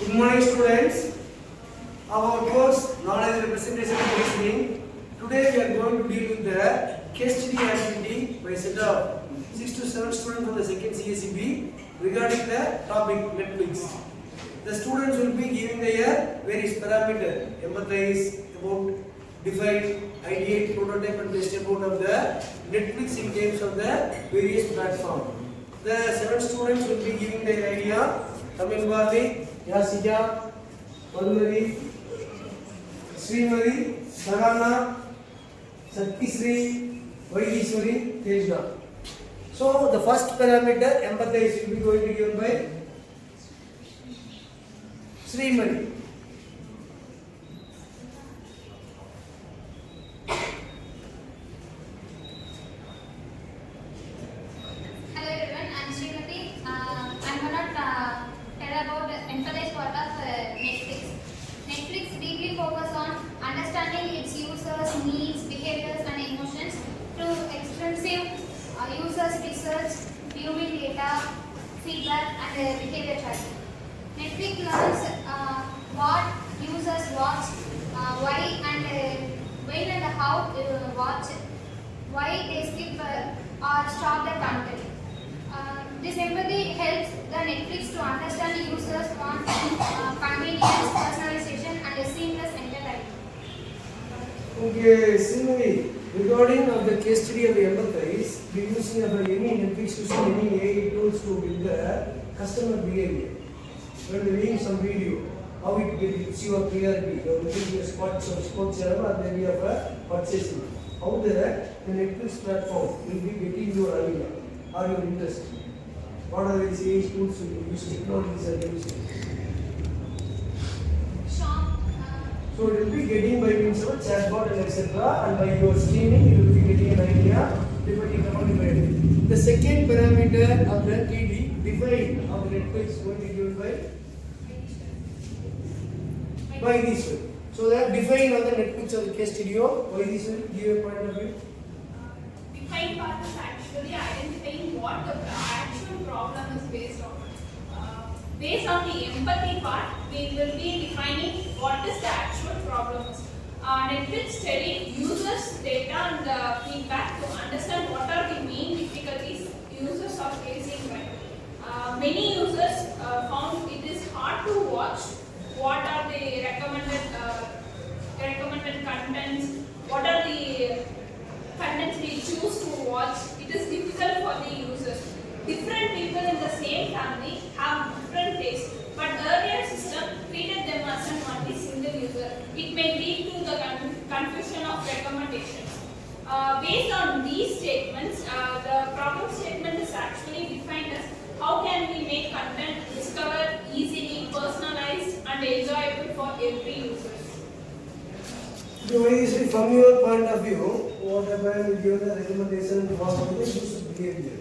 Good morning, students. Our course Knowledge Representation Listening. Today we are going to deal with the case study activity by set of 6 to 7 students from the second CSEB regarding the topic Netflix. The students will be giving their various parameters, empathize about, define, ideate, prototype and test about of the Netflix in terms of the various platforms. The 7 students will be giving their idea. Tamil Bharti, Yasika, Madhuri, Srimari, Sarana, Satisri, Vaidiswari, Tejna. So the first parameter, empathize, will be going to be given by Srimari. Hello everyone, I am Srimati. I am going to tell about the empathize part of Netflix. Netflix deeply focus on understanding its users' needs, behaviors and emotions through extensive users research, viewing data, feedback and behavior tracking. Netflix learns what users watch, why and when and how watch, why they skip or stop the content. This empathy helps the Netflix to understand the users want convenience, personalization and a seamless entertainment. Okay, similarly, regarding of the case study of the empathize, we using of any Netflix using any AI tools to build the customer behavior. When we viewing some video, how it gives you a clarity, you are looking at spots of sports and then you have a purchasing. How the Netflix platform will be getting your idea or your interest. What are these AI tools you use, technologies are using? So it will be getting by means of a chatbot and etc. And by your streaming, you will be getting an idea depending upon the parameter. The second parameter of the TD, define of the Netflix going to be given by this way. So that define on the Netflix of the case studio, by this way, give a point of view. Define part is actually identifying what the actual problem is based on. Based on the empathy part, we will be defining what is the actual problem is. Netflix study users' data and feedback to understand what are the main difficulties users are facing. Many users found it is hard to watch what are the recommended contents, what are the contents we choose to watch. It is difficult for the users. Different people in the same family have different tastes, but earlier system treated them as one single user. It may lead to the confusion of recommendations. Based on these statements, the problem statement is actually defined as how can we make content discovered easily, personalized and enjoyable for every user. So from your point of view, whatever you give the recommendation for the user behavior.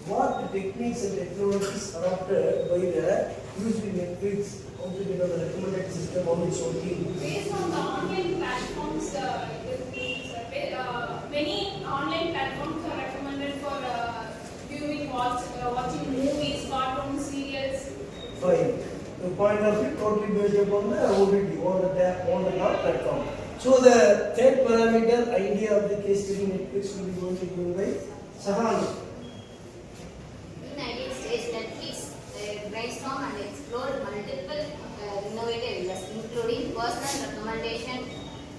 What techniques and technologies are adopted by the using Netflix to get the recommended system on its working? Based on the online platforms, many online platforms are recommended for watching movies, cartoons, serials. Fine. The point of view totally based upon the OTT, on the platform. So the third parameter idea of the case study Netflix will be going to be given by Sahana. In ideal stage, Netflix brainstorm and explore multiple innovative ideas, including personal recommendation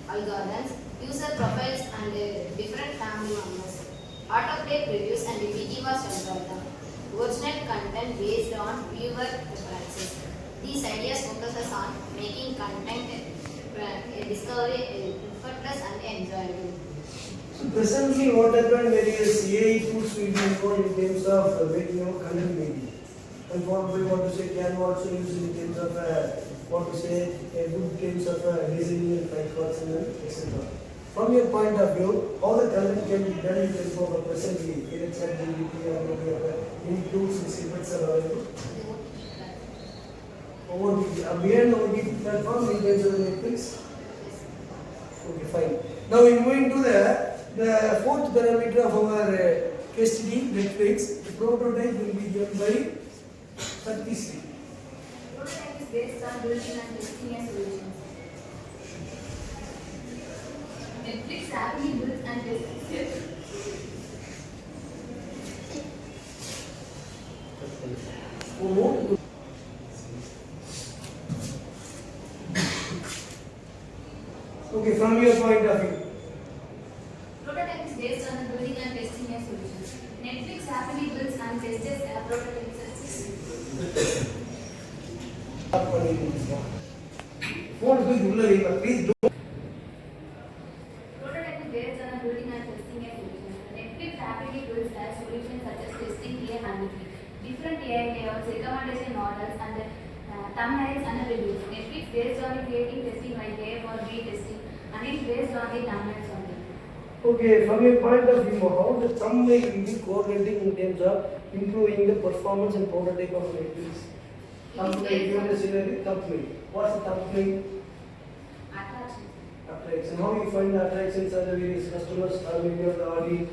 algorithms, user profiles, and different family members, autoplay previews, and VGWAS algorithm, original content based on viewer preferences. These ideas focuses on making content discovery effortless and enjoyable. So presently what happened, various AI tools will be involved in terms of making content making. And what we want to say can also use in terms of what to say a good terms of designing and records and etc. From your point of view, how the content can be done in terms of presently, either ChatGPT or any tools and snippets are available. Beyond OTT platform in terms of Netflix. Okay, fine. Now we moving to the fourth parameter of our case study Netflix. The prototype will be given by 33. Prototype is based on building and testing a solution. Netflix rapidly builds and tests. Okay, from your point of view. Prototype is based on the building and testing a solution. Netflix rapidly builds and tests a prototype system. Phone please don't. Prototype is based on the building and testing a solution. Netflix rapidly builds a solution such as testing AI handling, different AI layouts, recommendation models, and thumbnails and reviews. Netflix based on the creating testing like A or B testing, and it based on the thumbnails only. Okay, from your point of view, how the thumbnail will be coordinating in terms of improving the performance and prototype of Netflix? Thumbnail, given the scenario, thumbnail. What's the thumbnail? Attraction. How you find the attractions are the various customers or maybe of the audience,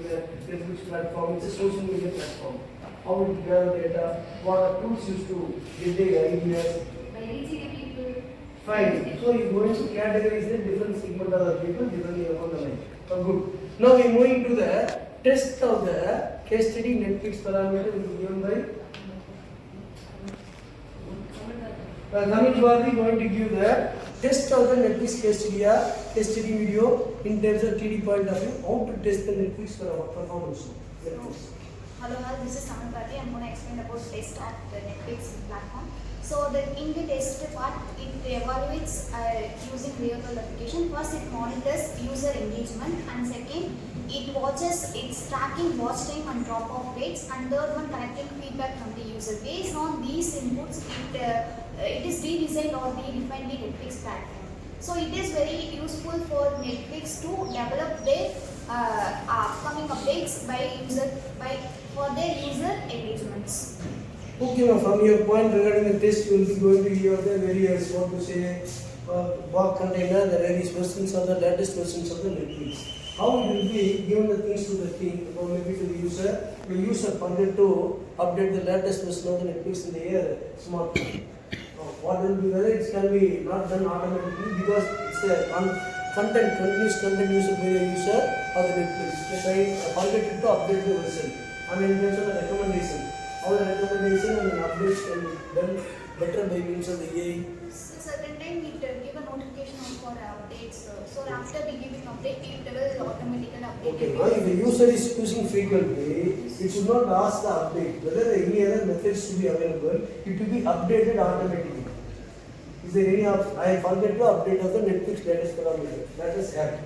Netflix platform, it's a social media platform. How you gather data, what are tools used to get the ideas? By reaching the people. Fine. So you're going to categorize the different segment of the people depending upon the line. Good. Now we're moving to the test of the case study Netflix parameter will be given by Dhamij Bharati going to give the test of the Netflix case study video in terms of TD point of view, how to test the Netflix performance. Netflix. Hello all, this is Dhamij Bharati. I'm going to explain about test of the Netflix platform. So in the test part, it evaluates using real-world application. First, it monitors user engagement, and second, it watches its tracking watch time and drop-off rates, and third one, collecting feedback from the user. Based on these inputs, it is redesigned or redefined the Netflix platform. So it is very useful for Netflix to develop their upcoming updates for their user engagements. Okay, now from your point regarding the test, you will be going to hear the various, what to say, bug container, the various versions of the latest versions of the Netflix. How it will be given the things to the team or maybe to the user forget to update the latest version of the Netflix in the air smartphone. What will be whether it can be not done automatically because it's a continuous content used by the user or the Netflix. If I forget to update the version, and in terms of the recommendation. All the recommendation and updates can be done better by means of the AI. So certain time it give a notification for updates. So after we give an update, it will automatically update. Okay, now if the user is using frequently, it should not ask the update. Whether any other methods to be available, it will be updated automatically. Is there any option? I forget to update of the Netflix latest parameter. That is app.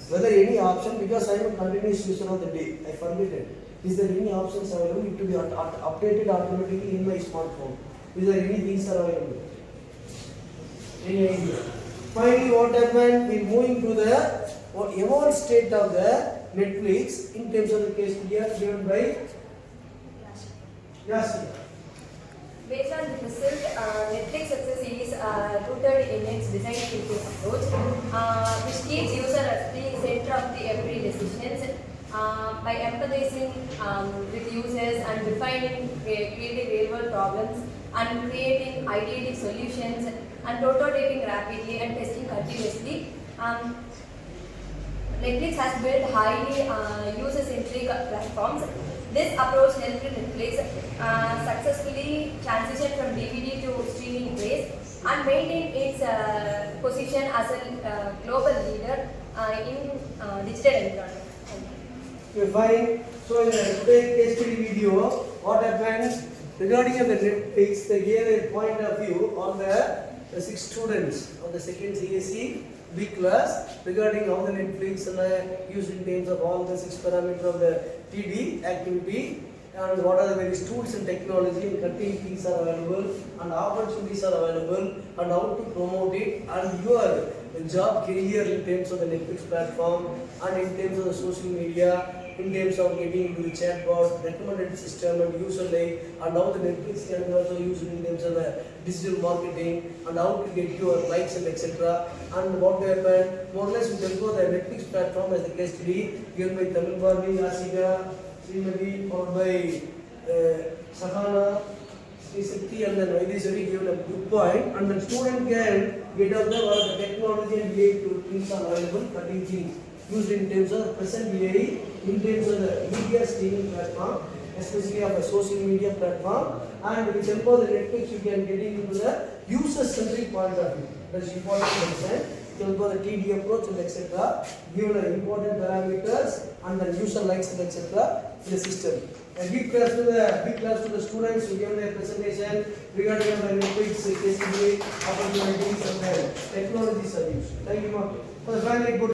Whether any option, because I am a continuous user of the day, I forget it. Is there any options available? It will be updated automatically in my smartphone. Is there any things are available? Any idea? Finally, what happened? We are moving to the evolved state of the Netflix in terms of the case study given by Yasir. Based on the result, Netflix success is rooted in its design thinking approach, which keeps user at the center of the every decisions. By empathizing with users and defining creating real-world problems and creating ideative solutions and prototyping rapidly and testing continuously. Netflix has built highly user-centric platforms. This approach helped Netflix successfully transition from DVD to streaming base and maintain its position as a global leader in digital environment. Okay, fine. So in the today's case study video, what happened regarding the Netflix, they gave a point of view on the 6 students of the second CSE B class regarding how the Netflix used in terms of all the 6 parameters of the TD activity and what are the various tools and technology and cutting things are available and opportunities are available and how to promote it and your job career in terms of the Netflix platform and in terms of the social media, in terms of getting into the chatbot, recommended system and user like and how the Netflix can be also used in terms of the digital marketing and how to get your likes and etc. And what happened, more or less we can go the Netflix platform as the case study given by Dhamij Bharati, Yasika, Srimati, followed by Sahana, Sri Shakti and then Vaideshwari given a good point, and the student can get out the technology and AI things are available, cutting things used in terms of present AI, in terms of the media streaming platform, especially of a social media platform, and with help of the Netflix you can get into the user-centric point of view. That's important to understand. With help of the TD approach and etc. Given the important parameters and the user likes and etc. in the system. A big class to the students who given their presentation regarding the Netflix, KCBA, opportunities and technology service. Thank you, ma'am. For the final good.